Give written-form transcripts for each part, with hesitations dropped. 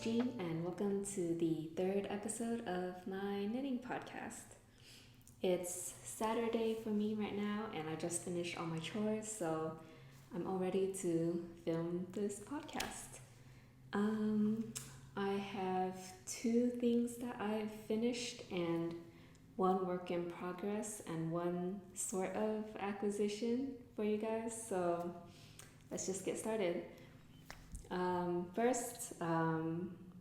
Jean, and welcome to the third episode of my knitting podcast. It's Saturday for me right now, and I just finished all my chores, so I'm all ready to film this podcast. I have two things that I've finished, and one work in progress, and one sort of acquisition for you guys, so let's just get started.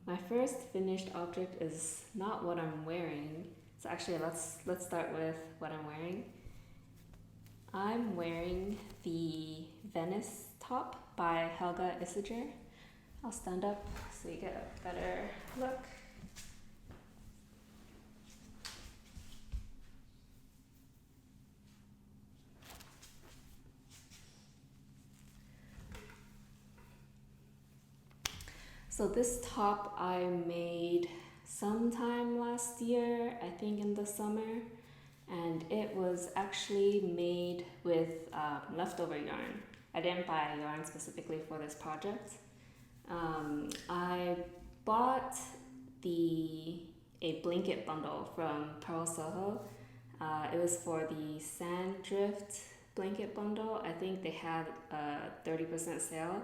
My first finished object is not what I'm wearing. So actually, let's start with what I'm wearing. I'm wearing the Venice top by Helga Isager. I'll stand up so you get a better look. So this top I made sometime last year, I think in the summer, and it was actually made with leftover yarn. I didn't buy yarn specifically for this project. I bought a blanket bundle from Purl Soho. It was for the sand drift blanket bundle. I think they had a 30% sale.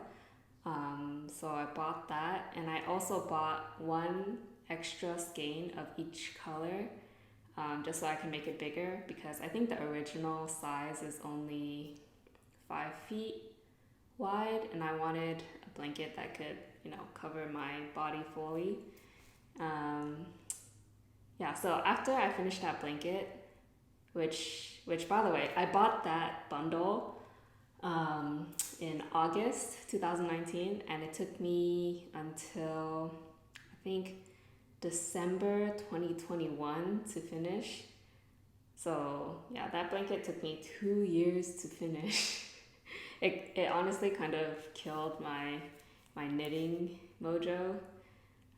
So I bought that, and I also bought one extra skein of each color, just so I can make it bigger, because I think the original size is only 5 feet wide, and I wanted a blanket that could, cover my body fully. So after I finished that blanket, which by the way, I bought that bundle in August 2019, and it took me until I think December 2021 to finish. So yeah, that blanket took me 2 years to finish. It honestly kind of killed my knitting mojo,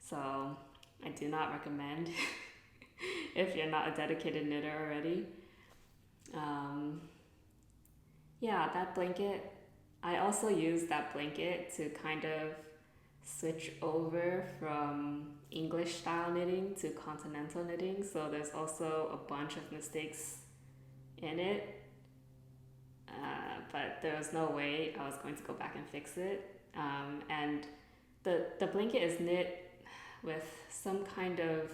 so I do not recommend if you're not a dedicated knitter already. That blanket, I also used that blanket to kind of switch over from English style knitting to continental knitting, so there's also a bunch of mistakes in it, but there was no way I was going to go back and fix it. And the blanket is knit with some kind of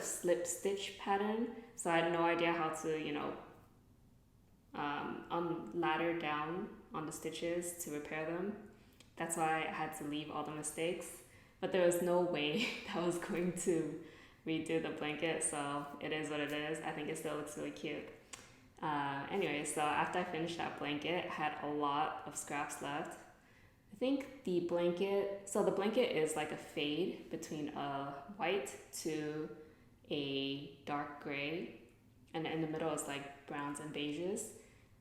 slip stitch pattern, so I had no idea how to ladder down on the stitches to repair them. That's why I had to leave all the mistakes, but there was no way that I was going to redo the blanket, so it is what it is. I think it still looks really cute. So after I finished that blanket, I had a lot of scraps left. I think the blanket is like a fade between a white to a dark gray, and in the middle is like browns and beiges.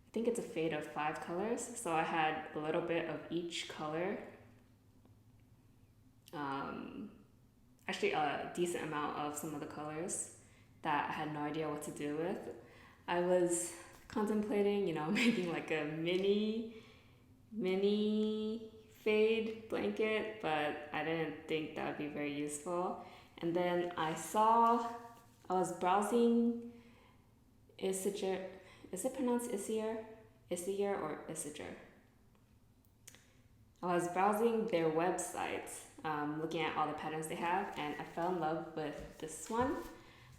I think it's a fade of 5 colors, so I had a little bit of each color. Actually a decent amount of some of the colors that I had no idea what to do with. I was contemplating, making like a mini fade blanket, but I didn't think that would be very useful. And then I was browsing Isager. Is it pronounced Isier? Isier or Isager? I was browsing their website, looking at all the patterns they have, and I fell in love with this one.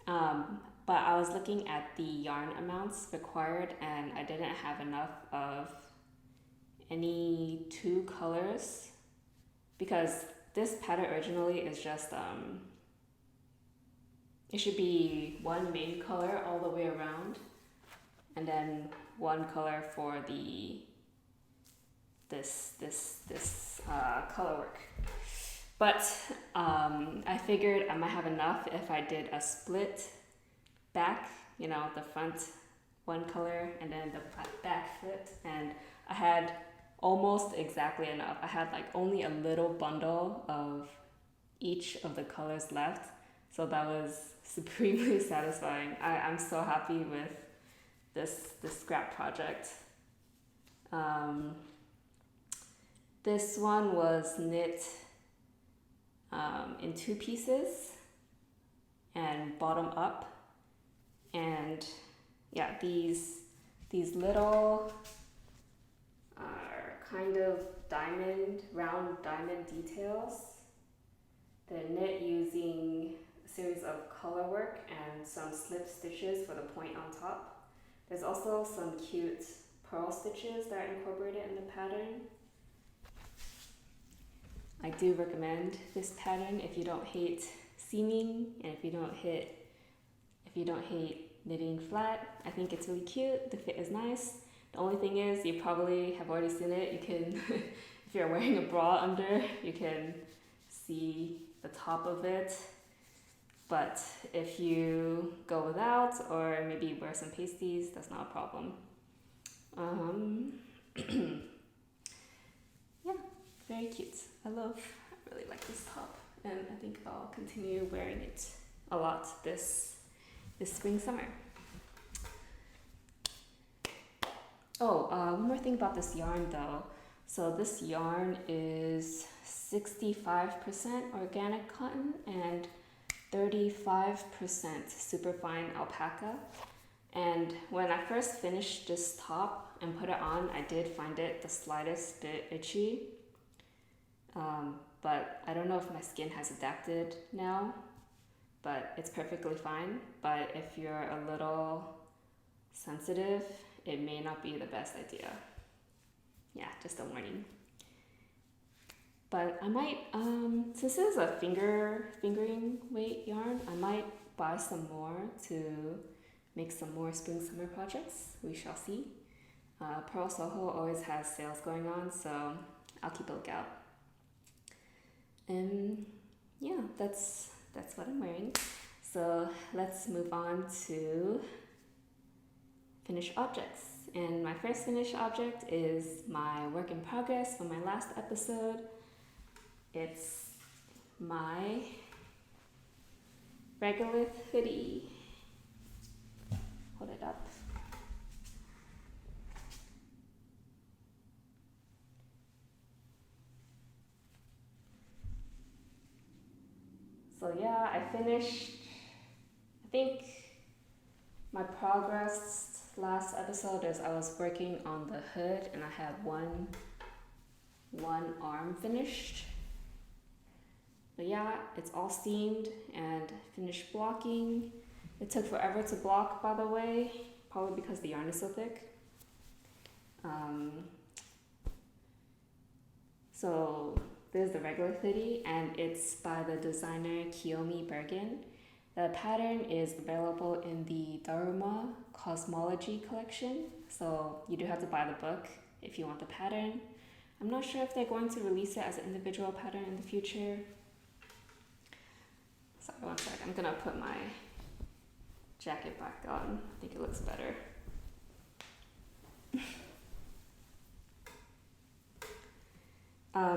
But I was looking at the yarn amounts required, and I didn't have enough of any 2 colors, because this pattern originally is just it should be one main color all the way around, and then one color for this color work. But I figured I might have enough if I did a split back, the front one color and then the back flipped, and I had almost exactly enough. I had like only a little bundle of each of the colors left, so that was supremely satisfying. I'm so happy with this scrap project. This one was knit in 2 pieces and bottom up. And yeah, these little are kind of round diamond details. They're knit using a series of color work and some slip stitches for the point on top. There's also some cute purl stitches that are incorporated in the pattern. I do recommend this pattern if you don't hate seaming and if you don't hate knitting flat. I think it's really cute. The fit is nice. The only thing is, you probably have already seen it. You can, if you're wearing a bra under, you can see the top of it. But if you go without, or maybe wear some pasties, that's not a problem. Yeah, very cute. I really like this top, and I think I'll continue wearing it a lot this spring, summer. Oh, one more thing about this yarn though. So this yarn is 65% organic cotton and 35% superfine alpaca. And when I first finished this top and put it on, I did find it the slightest bit itchy. But I don't know if my skin has adapted now, but it's perfectly fine. But if you're a little sensitive, it may not be the best idea. Yeah, just a warning. But I might, since this is a fingering weight yarn, I might buy some more to make some more spring summer projects. We shall see. Purl Soho always has sales going on, so I'll keep a lookout. And yeah, that's what I'm wearing. So let's move on to finished objects. And my first finished object is my work in progress from my last episode. It's my Regolith Hoodie. Hold it up. So yeah, I finished, I think my progress last episode is I was working on the hood and I had one arm finished. But yeah, it's all seamed and finished blocking. It took forever to block, by the way, probably because the yarn is so thick. So this is the Regolith Hoodie, and it's by the designer Kiyomi Burgin. The pattern is available in the Dharma Cosmology collection, so you do have to buy the book if you want the pattern. I'm not sure if they're going to release it as an individual pattern in the future. Sorry, one sec. I'm gonna put my jacket back on. I think it looks better.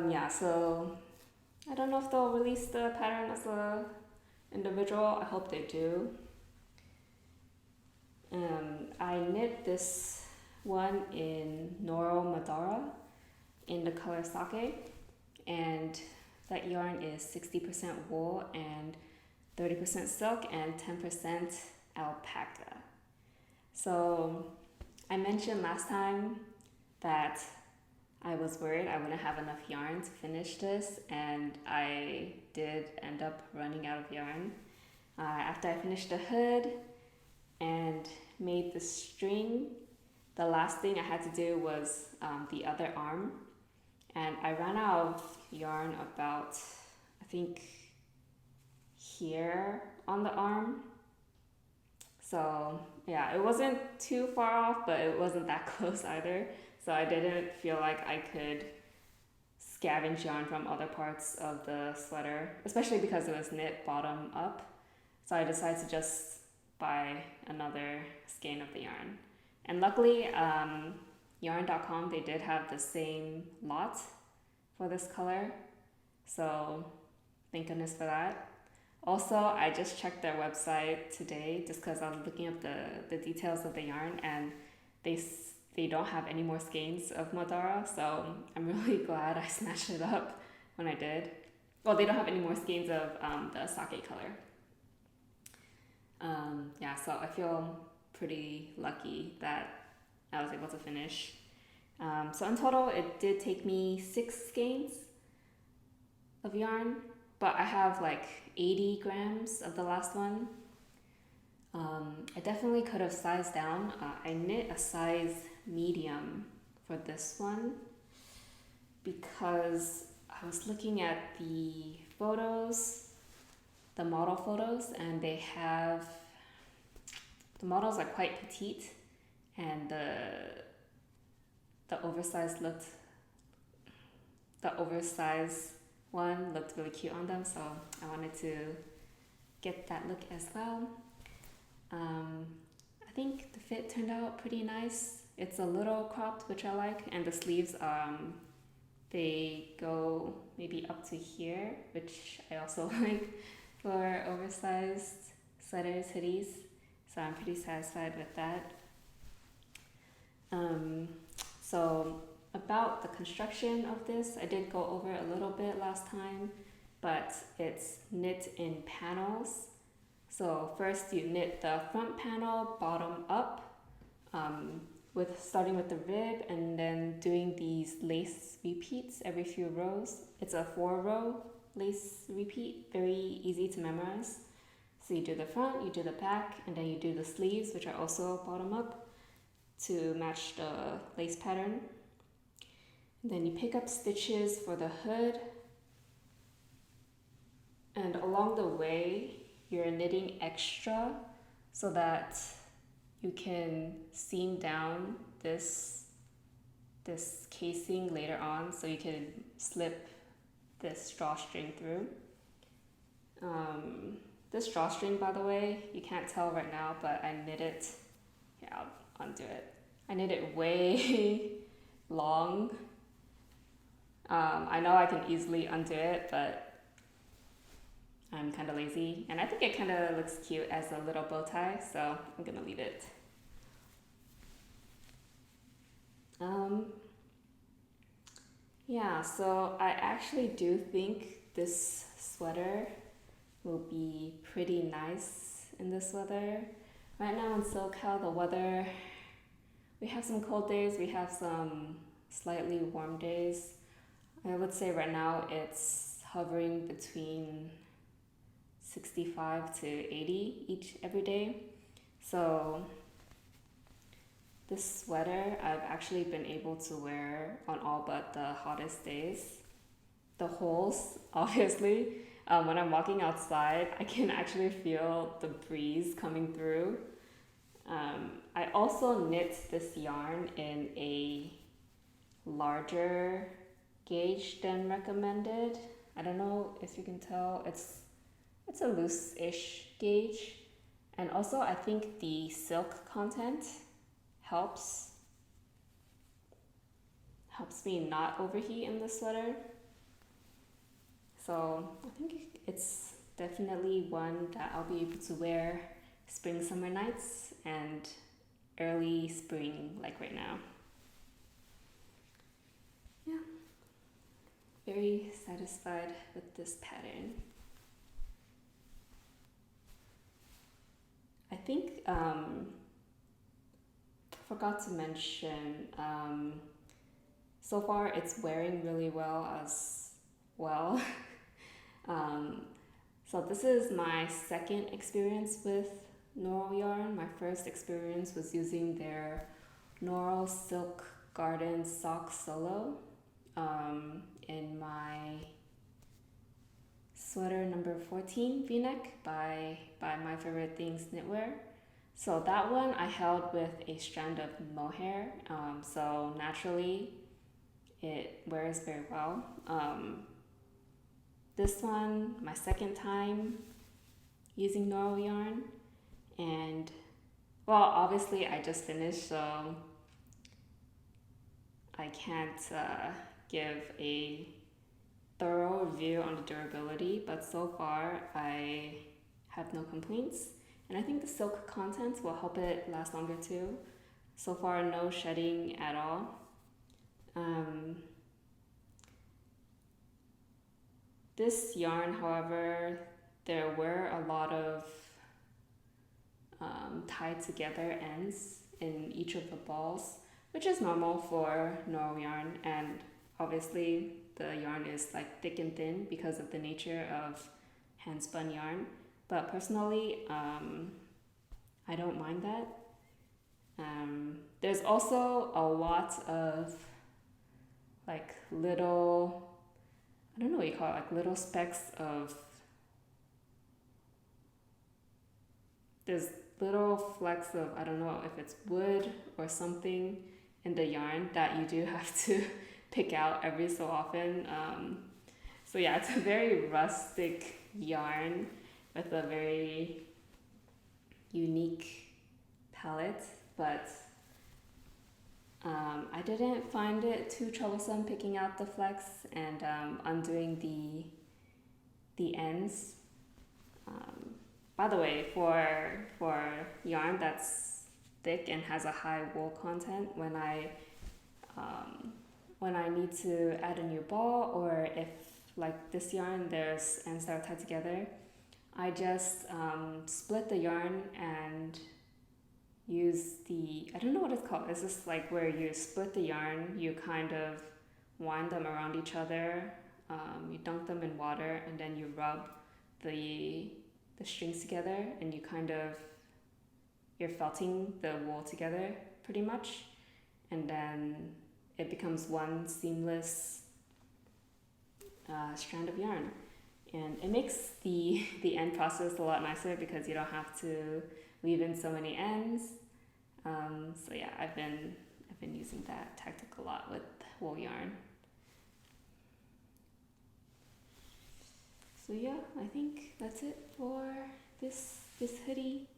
Yeah, so I don't know if they'll release the pattern as a individual. I hope they do. I knit this one in Noro Madara in the color sake, and that yarn is 60% wool and 30% silk and 10% alpaca. So I mentioned last time that I was worried I wouldn't have enough yarn to finish this, and I did end up running out of yarn. After I finished the hood and made the string, the last thing I had to do was the other arm, and I ran out of yarn about, I think, here on the arm. So yeah, it wasn't too far off, but it wasn't that close either. So I didn't feel like I could scavenge yarn from other parts of the sweater, especially because it was knit bottom up. So I decided to just buy another skein of the yarn. And luckily, yarn.com, they did have the same lot for this color. So thank goodness for that. Also, I just checked their website today just because I was looking up the details of the yarn, and they don't have any more skeins of Madara, so I'm really glad I snatched it up when I did. Well, they don't have any more skeins of the sake color. Yeah, so I feel pretty lucky that I was able to finish. So in total, it did take me 6 skeins of yarn, but I have like 80 grams of the last one. I definitely could have sized down. I knit a size medium for this one because I was looking at the photos, the model photos, and the models are quite petite, and the oversized one looked really cute on them, so I wanted to get that look as well. I think the fit turned out pretty nice. It's a little cropped, which I like, and the sleeves they go maybe up to here, which I also like for oversized sweaters, hoodies, so I'm pretty satisfied with that. So about the construction of this, I did go over a little bit last time, but it's knit in panels. So first you knit the front panel bottom up, starting with the rib and then doing these lace repeats every few rows. It's a 4-row lace repeat, very easy to memorize. So you do the front, you do the back, and then you do the sleeves, which are also bottom up to match the lace pattern. And then you pick up stitches for the hood, and along the way you're knitting extra so that you can seam down this casing later on, so you can slip this drawstring through. This drawstring, by the way, you can't tell right now, but I knit it. Yeah, I'll undo it. I knit it way long. I know I can easily undo it, but I'm kind of lazy, and I think it kind of looks cute as a little bow tie, so I'm gonna leave it. Yeah, so I actually do think this sweater will be pretty nice in this weather. Right now in SoCal, the weather, we have some cold days, we have some slightly warm days. I would say right now it's hovering between 65 to 80 every day. So this sweater I've actually been able to wear on all but the hottest days. The holes, obviously, when I'm walking outside, I can actually feel the breeze coming through. I also knit this yarn in a larger gauge than recommended. I don't know if you can tell, it's a loose-ish gauge. And also I think the silk content helps me not overheat in the sweater. So I think it's definitely one that I'll be able to wear spring, summer nights and early spring, like right now. Yeah, very satisfied with this pattern. I think forgot to mention, so far it's wearing really well as well. So this is my second experience with Noro yarn. My first experience was using their Noro Silk Garden Sock Solo in my sweater number 14 v-neck by My Favorite Things Knitwear. So that one I held with a strand of mohair, so naturally it wears very well. This one, my second time using Noro yarn, and well, obviously I just finished, so I can't give a thorough review on the durability, but so far I have no complaints, and I think the silk content will help it last longer too. So far, no shedding at all. This yarn, however, there were a lot of tied together ends in each of the balls, which is normal for Noro yarn, and obviously the yarn is like thick and thin because of the nature of hand spun yarn. But personally, I don't mind that. There's also a lot of like little, I don't know what you call it, like little specks of, there's little flecks of, I don't know if it's wood or something in the yarn that you do have to pick out every so often. So yeah, it's a very rustic yarn with a very unique palette, but I didn't find it too troublesome picking out the flecks and undoing the ends. By the way, for yarn that's thick and has a high wool content, when I need to add a new ball, or if like this yarn there's ends that are tied together, I just split the yarn and use the, I don't know what it's called, it's just like where you split the yarn, you kind of wind them around each other, you dunk them in water, and then you rub the strings together, and you kind of, you're felting the wool together pretty much, and then it becomes one seamless strand of yarn, and it makes the end process a lot nicer because you don't have to weave in so many ends. So yeah, I've been using that tactic a lot with wool yarn. So yeah, I think that's it for this hoodie.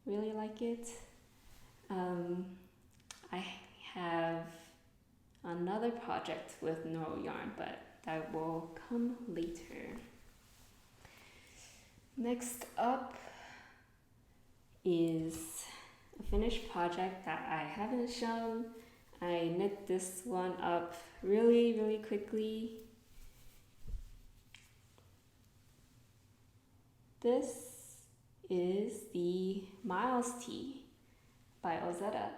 Really like it. I have another project with Noro yarn, but that will come later. Next up is a finished project that I haven't shown. I knit this one up really quickly. This is the Miles tee by Ozetta.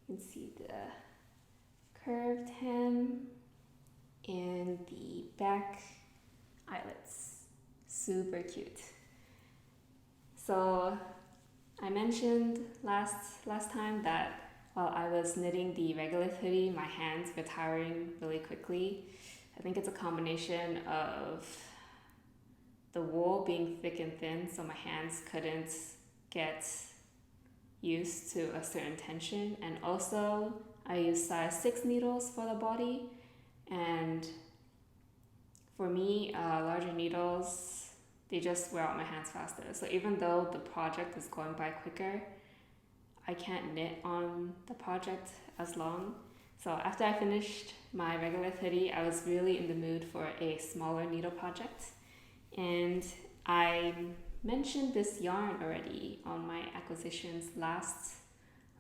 You can see the curved hem and the back eyelets. Super cute. So I mentioned last time that while I was knitting the Regolith hoodie, my hands were tiring really quickly. I think it's a combination of the wool being thick and thin, so my hands couldn't get used to a certain tension, and also I used size 6 needles for the body, and for me, larger needles, they just wear out my hands faster. So even though the project is going by quicker, I can't knit on the project as long. So after I finished my Regolith hoodie, I was really in the mood for a smaller needle project. And I mentioned this yarn already on my acquisitions last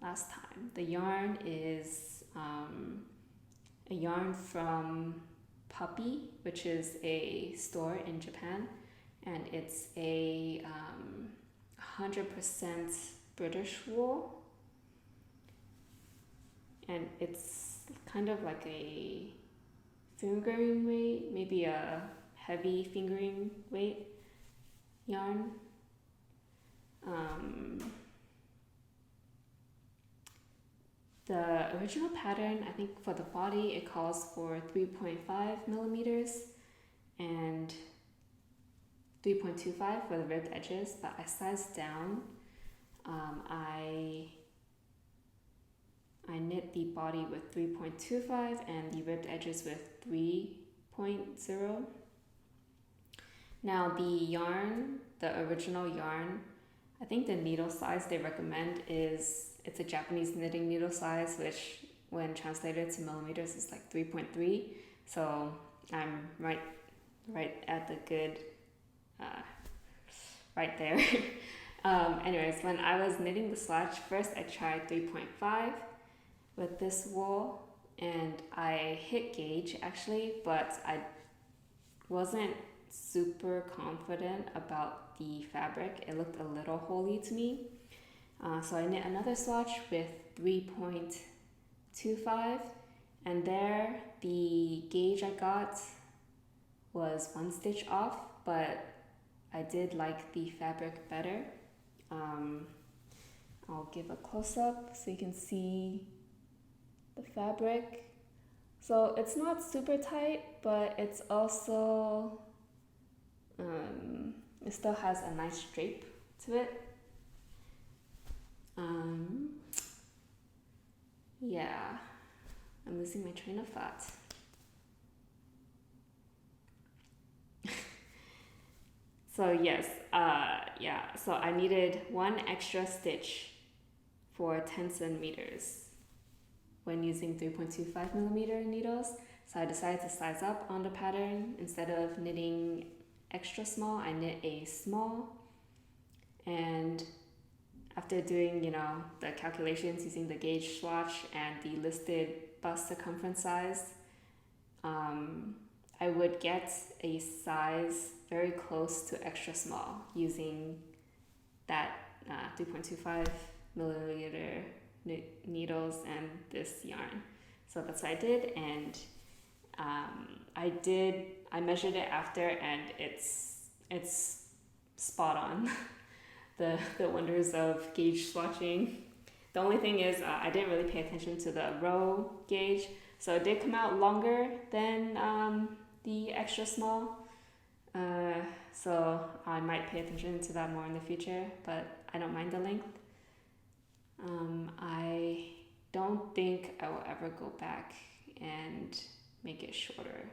time. The yarn is a yarn from Puppy, which is a store in Japan, and it's a 100% British wool, and it's kind of like a fingering weight, maybe a heavy fingering weight yarn. The original pattern, I think for the body, it calls for 3.5 millimeters and 3.25 for the ribbed edges, but I sized down. I knit the body with 3.25 and the ribbed edges with 3.0. Now the yarn, the original yarn, I think the needle size they recommend is, it's a Japanese knitting needle size, which when translated to millimeters is like 3.3. So I'm right at the good, right there. Anyways, when I was knitting the swatch, first I tried 3.5 with this wool, and I hit gauge actually, but I wasn't super confident about the fabric. It looked a little holey to me. So I knit another swatch with 3.25, and there the gauge I got was 1 stitch off, but I did like the fabric better. I'll give a close-up so you can see the fabric. So it's not super tight, but it's also, it still has a nice drape to it. Yeah, I'm losing my train of thought. So yes, so I needed 1 extra stitch for 10 centimeters when using 3.25 millimeter needles. So I decided to size up on the pattern. Instead of knitting extra small, I knit a small. And after doing, the calculations using the gauge swatch and the listed bust circumference size, I would get a size very close to extra small using that 3.25 milliliter needles and this yarn. So that's what I did, and I measured it after, and it's spot on. the wonders of gauge swatching. The only thing is I didn't really pay attention to the row gauge, so it did come out longer than the extra small. So I might pay attention to that more in the future, but I don't mind the length. I don't think I will ever go back and make it shorter,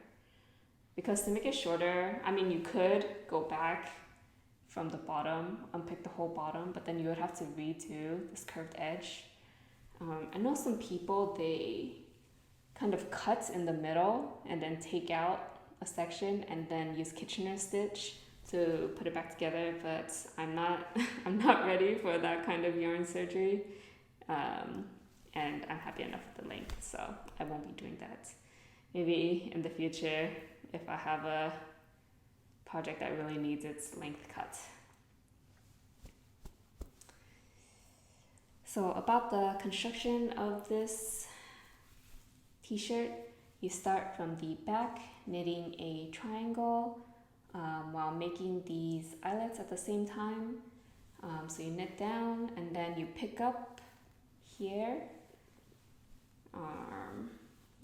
because to make it shorter, I mean, you could go back from the bottom, unpick the whole bottom, but then you would have to redo this curved edge. I know some people, they kind of cut in the middle and then take out a section and then use Kitchener stitch to put it back together, but I'm not ready for that kind of yarn surgery, and I'm happy enough with the length, so I won't be doing that. Maybe in the future, if I have a project that really needs its length cut. So about the construction of this t-shirt, you start from the back, knitting a triangle while making these eyelets at the same time. So you knit down and then you pick up here.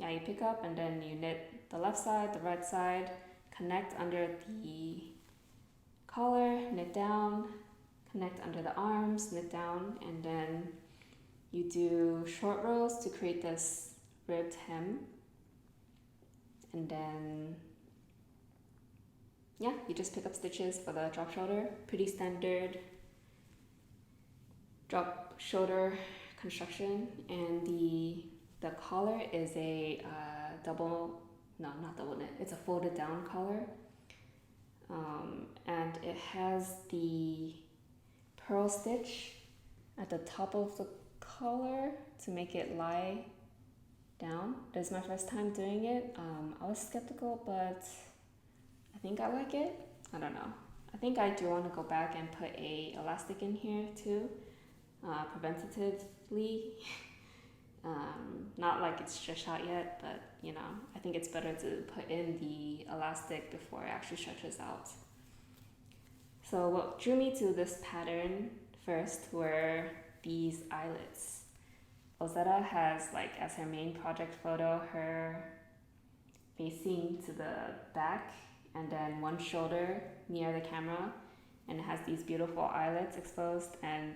You pick up and then you knit the left side, the right side, connect under the collar, knit down, connect under the arms, knit down, and then you do short rows to create this ribbed hem. And then, you just pick up stitches for the drop shoulder. Pretty standard drop shoulder construction. And the collar is a it's a folded down collar. And it has the purl stitch at the top of the collar to make it lie down. This is my first time doing it. I was skeptical, but I think I like it. I don't know. I think I do want to go back and put a elastic in here too, preventatively. Not like it's stretched out yet, but I think it's better to put in the elastic before it actually stretches out. So what drew me to this pattern first were these eyelets. Ozetta has, as her main project photo, her facing to the back and then one shoulder near the camera, and it has these beautiful eyelets exposed, and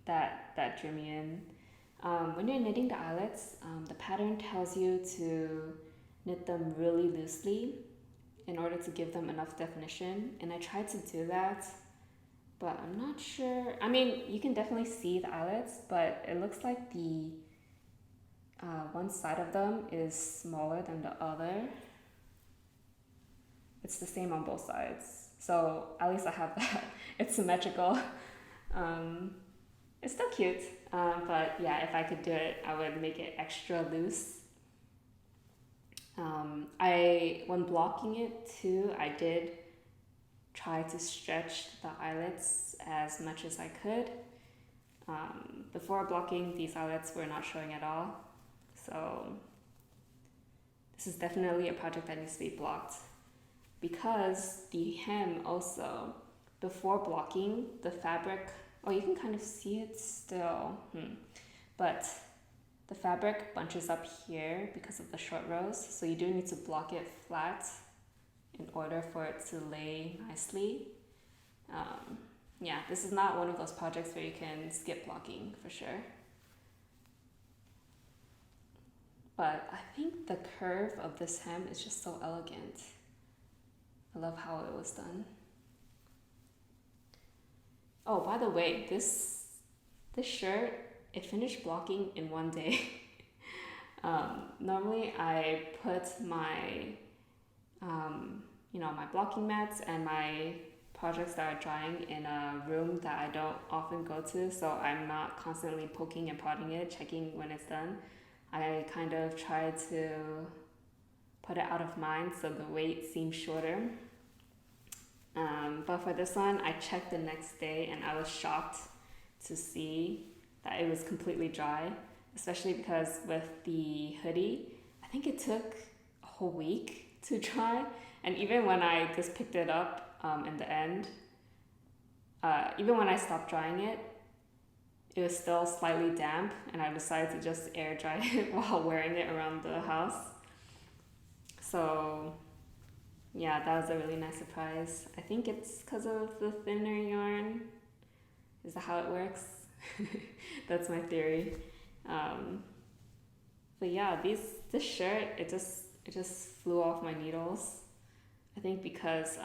that drew me in. When you're knitting the eyelets, the pattern tells you to knit them really loosely in order to give them enough definition, and I tried to do that, but I'm not sure. I mean, you can definitely see the eyelets, but it looks like the one side of them is smaller than the other. It's the same on both sides. So at least I have that. It's symmetrical. It's still cute, but yeah, if I could do it, I would make it extra loose. When blocking it too, I did try to stretch the eyelets as much as I could. Before blocking, these eyelets were not showing at all. So this is definitely a project that needs to be blocked. Because the hem also, before blocking, the fabric, oh, you can kind of see it still, but the fabric bunches up here because of the short rows, so you do need to block it flat in order for it to lay nicely. Yeah, this is not one of those projects where you can skip blocking for sure. But I think the curve of this hem is just so elegant. I love how it was done. Oh, by the way, this shirt, it finished blocking in one day. Normally I put my, my blocking mats and my projects that are drying in a room that I don't often go to, so I'm not constantly poking and prodding it, checking when it's done. I kind of try to put it out of mind so the wait seems shorter. But for this one, I checked the next day and I was shocked to see that it was completely dry, especially because with the hoodie, I think it took a whole week to dry. And even when I just picked it up in the end, even when I stopped drying it, it was still slightly damp, and I decided to just air dry it while wearing it around the house. So yeah, that was a really nice surprise. I think it's because of the thinner yarn. Is that how it works? That's my theory. But yeah, this shirt, it just flew off my needles. I think because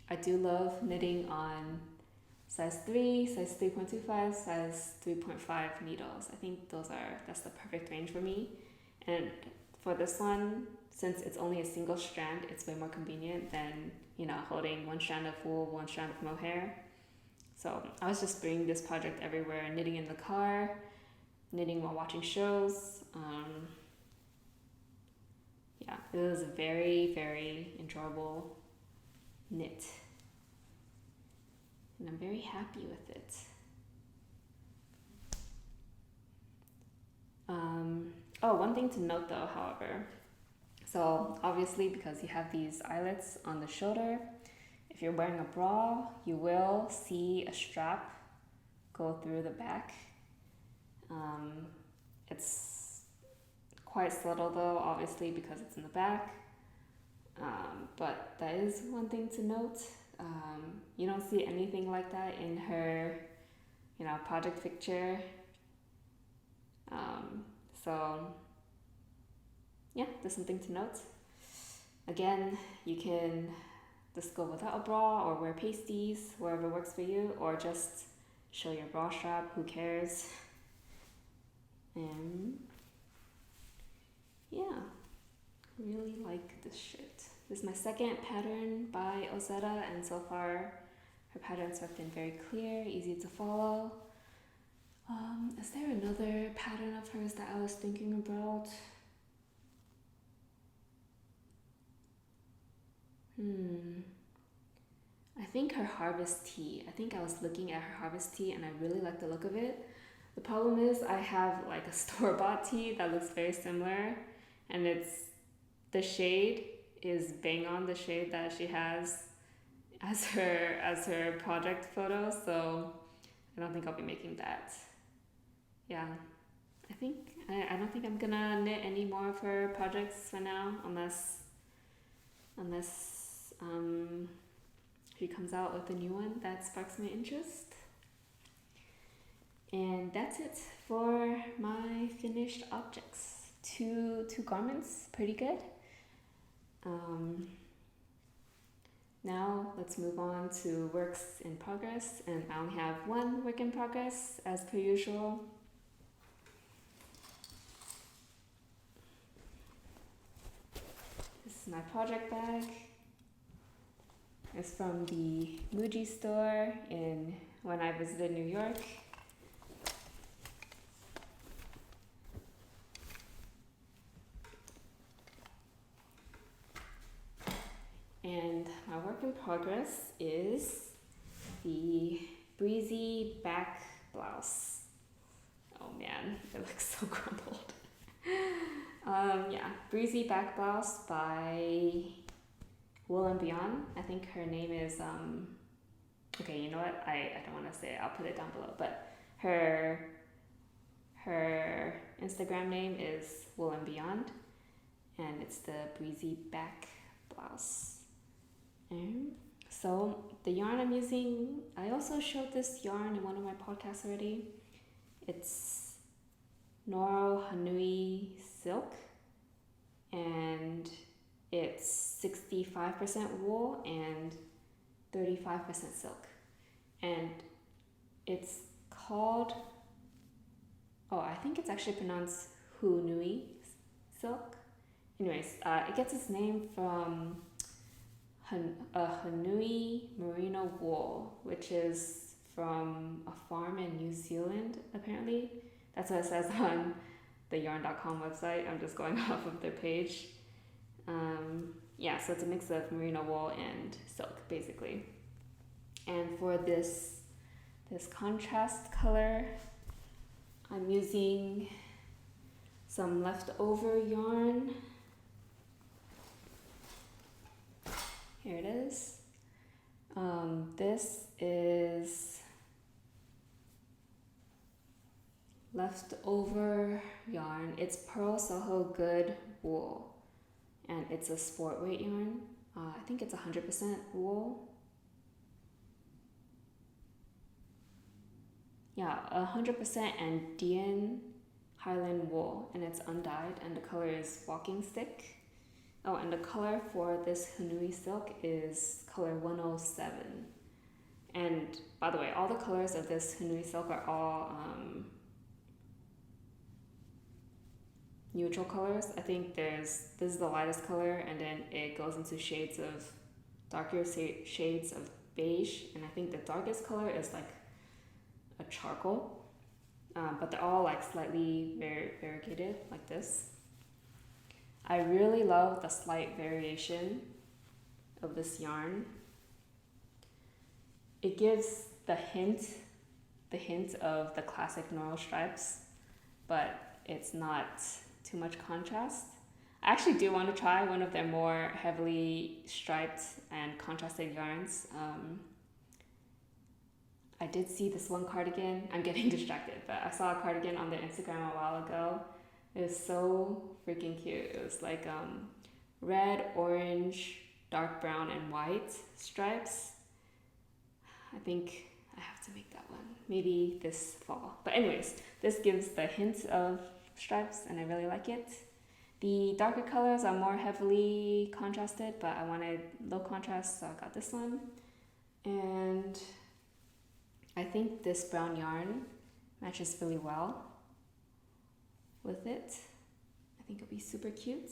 I do love knitting on size 3, size 3.25, size 3.5 needles. I think that's the perfect range for me. And for this one, since it's only a single strand, it's way more convenient than, holding one strand of wool, one strand of mohair. So I was just bringing this project everywhere, knitting in the car, knitting while watching shows. Yeah, it was a very, very enjoyable knit. And I'm very happy with it. One thing to note though, however, so obviously because you have these eyelets on the shoulder, if you're wearing a bra, you will see a strap go through the back. It's quite subtle though, obviously, because it's in the back. But that is one thing to note. You don't see anything like that in her, project picture. So yeah, there's something to note. Again, you can just go without a bra or wear pasties, wherever works for you, or just show your bra strap, who cares? And yeah, really like this shirt. This is my second pattern by Ozetta, and so far her patterns have been very clear, easy to follow. Is there another pattern of hers that I was thinking about? I think her harvest tea. I think I was looking at her harvest tea and I really like the look of it. The problem is I have like a store-bought tee that looks very similar, and the shade is bang on the shade that she has as her project photo, so I don't think I'll be making that. Yeah, I don't think I'm gonna knit any more of her projects for now, unless she comes out with a new one that sparks my interest. And that's it for my finished objects. Two garments, pretty good. Now let's move on to works in progress, and I only have one work in progress as per usual. This is my project bag. is from the Muji store when I visited New York. And my work in progress is the Breezy back blouse. Oh man, it looks so crumpled. Yeah, Breezy back blouse by Wool and Beyond. I think her name is okay, you know what? I don't want to say it. I'll put it down below. But her Instagram name is Wool and Beyond, and it's the Breezy back blouse. And so the yarn I'm using, I also showed this yarn in one of my podcasts already. It's Noro Hanui silk, and it's 65% wool and 35% silk. And it's called, I think it's actually pronounced Hanui silk. Anyways, it gets its name from Hanui merino wool, which is from a farm in New Zealand, apparently. That's what it says on the yarn.com website. I'm just going off of their page. Yeah, so it's a mix of merino wool and silk, basically. And for this contrast color, I'm using some leftover yarn. Here it is. This is leftover yarn. It's Purl Soho Good wool, and it's a sport weight yarn. I think it's 100% wool. Yeah, 100% Andean Highland wool, and it's undyed, and the color is walking stick. Oh, and the color for this Hanui silk is color 107. And by the way, all the colors of this Hanui silk are all neutral colors. I think this is the lightest color, and then it goes into shades of darker shades of beige, and I think the darkest color is like a charcoal, but they're all like slightly variegated like this. I really love the slight variation of this yarn. It gives the hint of the classic Noro stripes, but it's not too much contrast. I actually do want to try one of their more heavily striped and contrasted yarns. I did see this one cardigan. I'm getting distracted, but I saw a cardigan on their Instagram a while ago. It was so freaking cute. It was like red, orange, dark brown, and white stripes. I think I have to make that one. Maybe this fall. But anyways, this gives the hint of stripes, and I really like it. The darker colors are more heavily contrasted, but I wanted low contrast, so I got this one. And I think this brown yarn matches really well with it. I think it'll be super cute.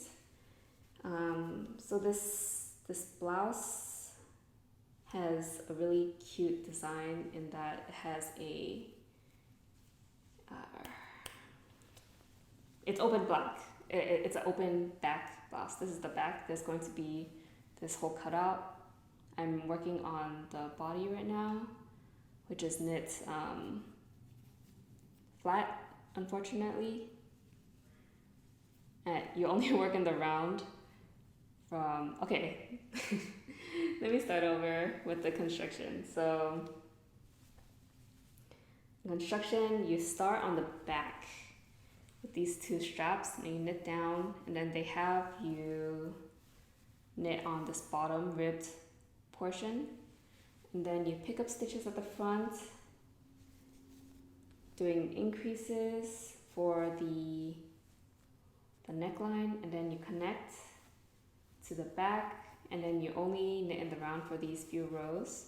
So this blouse has a really cute design in that it has a it's open black. It's an open back blouse. This is the back. There's going to be this whole cutout. I'm working on the body right now, which is knit flat, unfortunately. And you only work in the round from, okay, let me start over with the construction. So, construction, you start on the back with these two straps, and you knit down, and then they have you knit on this bottom ribbed portion, and then you pick up stitches at the front, doing increases for the neckline, and then you connect to the back, and then you only knit in the round for these few rows,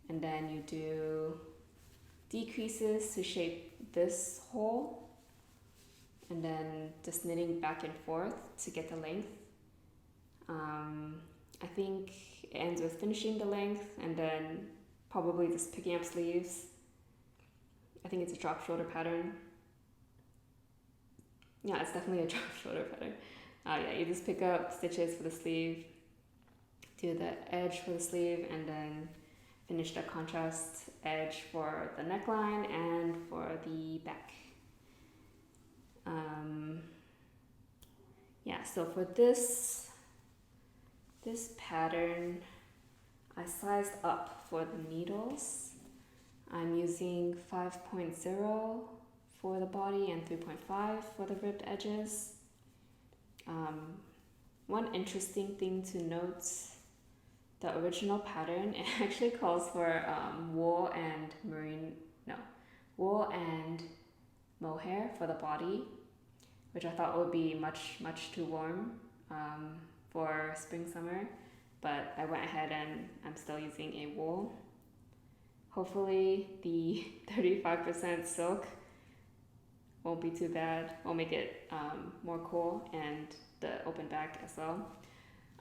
and then you do decreases to shape this hole, and then just knitting back and forth to get the length. I think it ends with finishing the length and then probably just picking up sleeves. I think it's a drop shoulder pattern. Yeah, it's definitely a drop shoulder pattern. Yeah, you just pick up stitches for the sleeve, do the edge for the sleeve, and then finish the contrast edge for the neckline and for the back. Yeah, so for this pattern, I sized up for the needles. I'm using 5.0 for the body and 3.5 for the ribbed edges. One interesting thing to note, the original pattern, it actually calls for wool and mohair for the body, which I thought would be much too warm for spring summer, but I went ahead and I'm still using a wool. Hopefully the 35% silk won't be too bad. We'll make it more cool, and the open back as well.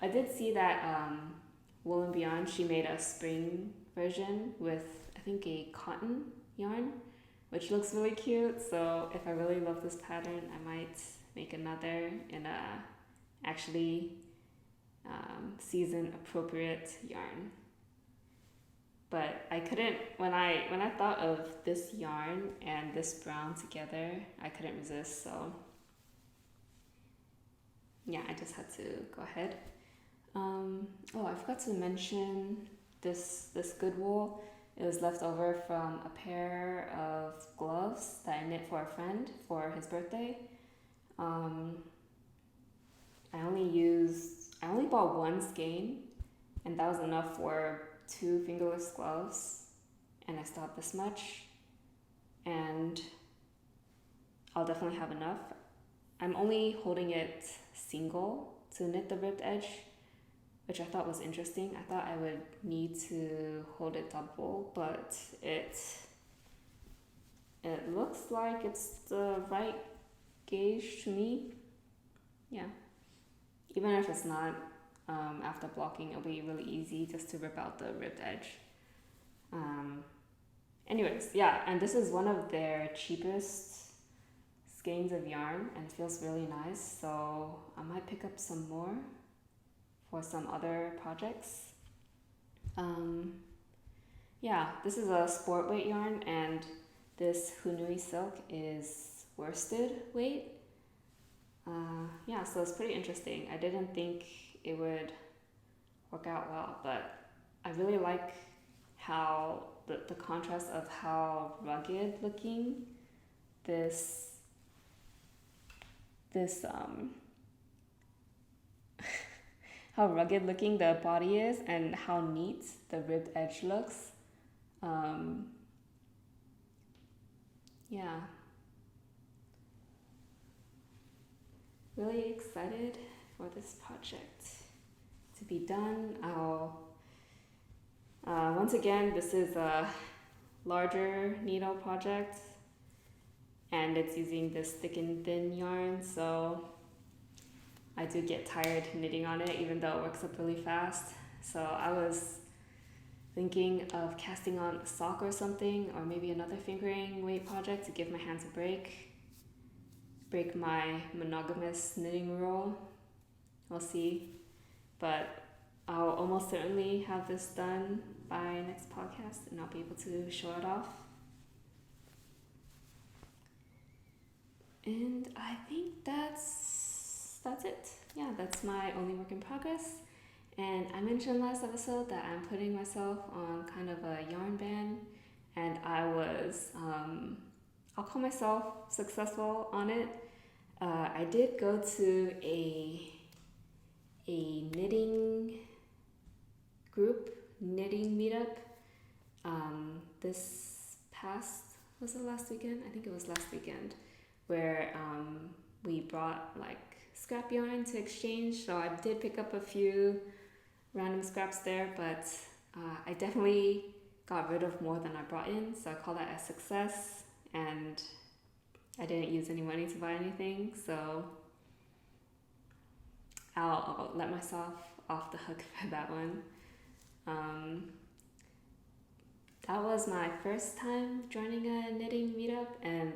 I did see that Wool and Beyond, she made a spring version with, I think, a cotton yarn, which looks really cute. So if I really love this pattern, I might make another in a actually season appropriate yarn. But I couldn't, when I thought of this yarn and this brown together, I couldn't resist. So yeah, I just had to go ahead. I forgot to mention this good wool. It was left over from a pair of gloves that I knit for a friend for his birthday. I only bought one skein, and that was enough for 2 fingerless gloves, and I still have this much, and I'll definitely have enough. I'm only holding it single to knit the ribbed edge, which I thought was interesting. I thought I would need to hold it double, but it looks like it's the right gauge to me. Yeah, even if it's not, after blocking, it'll be really easy just to rip out the ribbed edge. Anyways, yeah, and this is one of their cheapest skeins of yarn, and it feels really nice, so I might pick up some more for some other projects. Yeah, this is a sport weight yarn, and this Hanui silk is worsted weight. Yeah, so it's pretty interesting. I didn't think it would work out well, but I really like how the contrast of how rugged looking this how rugged looking the body is, and how neat the ribbed edge looks. Yeah, really excited for this project to be done. Once again, this is a larger needle project, and it's using this thick and thin yarn, so I do get tired knitting on it, even though it works up really fast. So I was thinking of casting on a sock or something, or maybe another fingering weight project to give my hands a break my monogamous knitting rule. We'll see, but I'll almost certainly have this done by next podcast, and I'll be able to show it off. And I think that's it. Yeah, that's my only work in progress. And I mentioned last episode that I'm putting myself on kind of a yarn ban, and I was, I'll call myself successful on it. I did go to a knitting meetup this past, was it last weekend? I think it was last weekend, where we brought like scrap yarn to exchange. So I did pick up a few random scraps there, but I definitely got rid of more than I brought in, so I call that a success. And I didn't use any money to buy anything, so I'll let myself off the hook for that one. Um, that was my first time joining a knitting meetup, and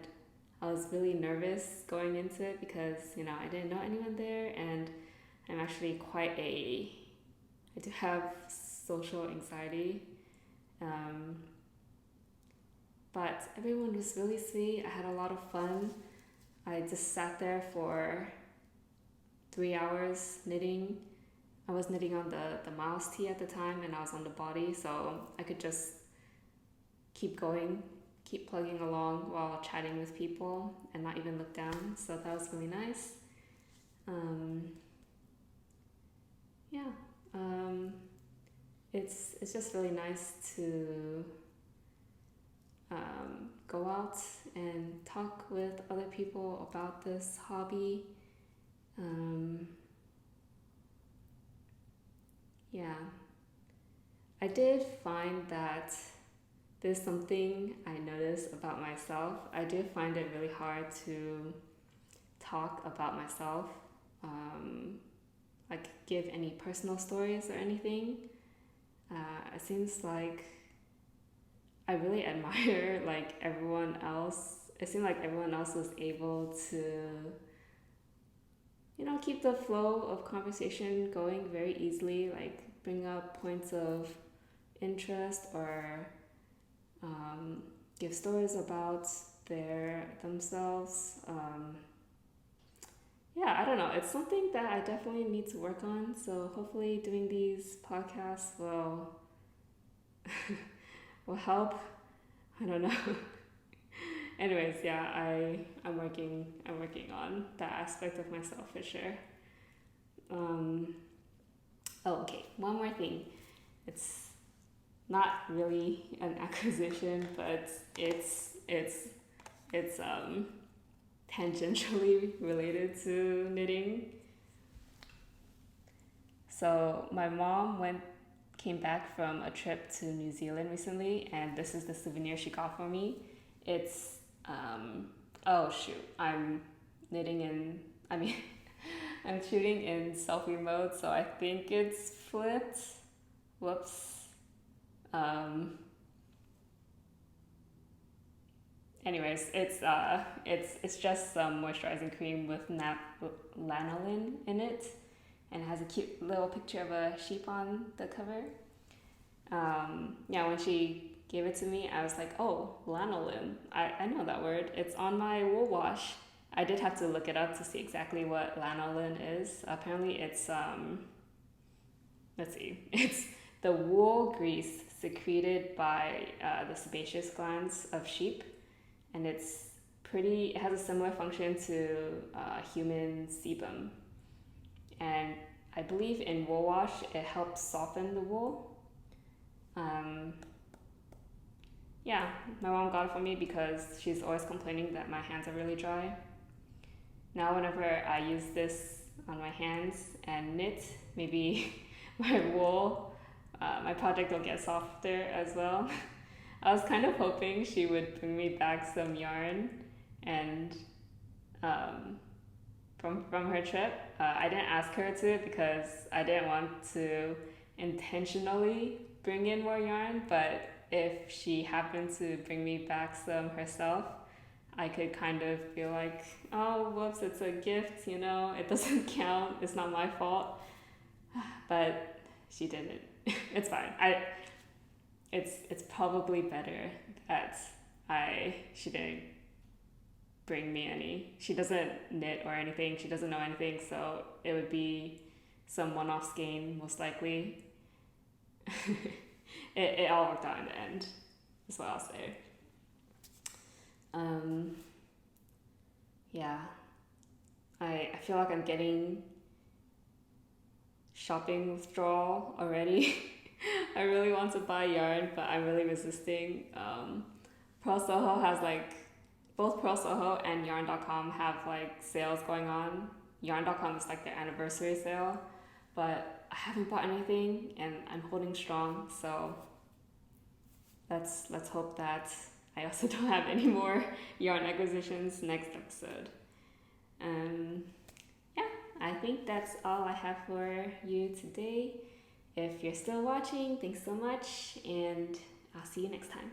I was really nervous going into it because, I didn't know anyone there, and I'm actually I do have social anxiety. But everyone was really sweet. I had a lot of fun. I just sat there for 3 hours knitting. I was knitting on the mouse tee at the time, and I was on the body, so I could just keep going, keep plugging along while chatting with people and not even look down. So that was really nice. It's just really nice to go out and talk with other people about this hobby. I did find that there's something I noticed about myself. I do find it really hard to talk about myself, like give any personal stories or anything. It seems like I really admire like everyone else. It seemed like everyone else was able to, keep the flow of conversation going very easily, like bring up points of interest or give stories about themselves. I don't know. It's something that I definitely need to work on. So hopefully doing these podcasts will will help. I don't know. Anyways, I'm working on that aspect of myself for sure. Okay, one more thing. It's not really an acquisition, but it's tangentially related to knitting. So my mom came back from a trip to New Zealand recently, and this is the souvenir she got for me. It's I'm I'm shooting in selfie mode, so I think it's flipped. Whoops. Anyways, it's just some moisturizing cream with lanolin in it, and it has a cute little picture of a sheep on the cover. When she gave it to me, I was like, oh, lanolin. I know that word. It's on my wool wash. I did have to look it up to see exactly what lanolin is. Apparently it's it's the wool grease secreted by the sebaceous glands of sheep, and it has a similar function to human sebum. And I believe in wool wash, it helps soften the wool. My mom got it for me because she's always complaining that my hands are really dry. Now whenever I use this on my hands and knit, maybe my project will get softer as well. I was kind of hoping she would bring me back some yarn and from her trip. I didn't ask her to because I didn't want to intentionally bring in more yarn, but if she happened to bring me back some herself, I could kind of feel like, oh, whoops, it's a gift, it doesn't count, it's not my fault. But she didn't. It's fine. It's probably better that she didn't bring me any. She doesn't knit or anything. She doesn't know anything, so it would be some one-off skein, most likely. It all worked out in the end, is what I'll say. I feel like I'm getting shopping withdrawal already. I really want to buy yarn, but I'm really resisting. Purl Soho has both Purl Soho and yarn.com have sales going on. Yarn.com is their anniversary sale, but I haven't bought anything and I'm holding strong, so let's hope that I also don't have any more yarn acquisitions next episode. I think that's all I have for you today. If you're still watching, thanks so much, and I'll see you next time.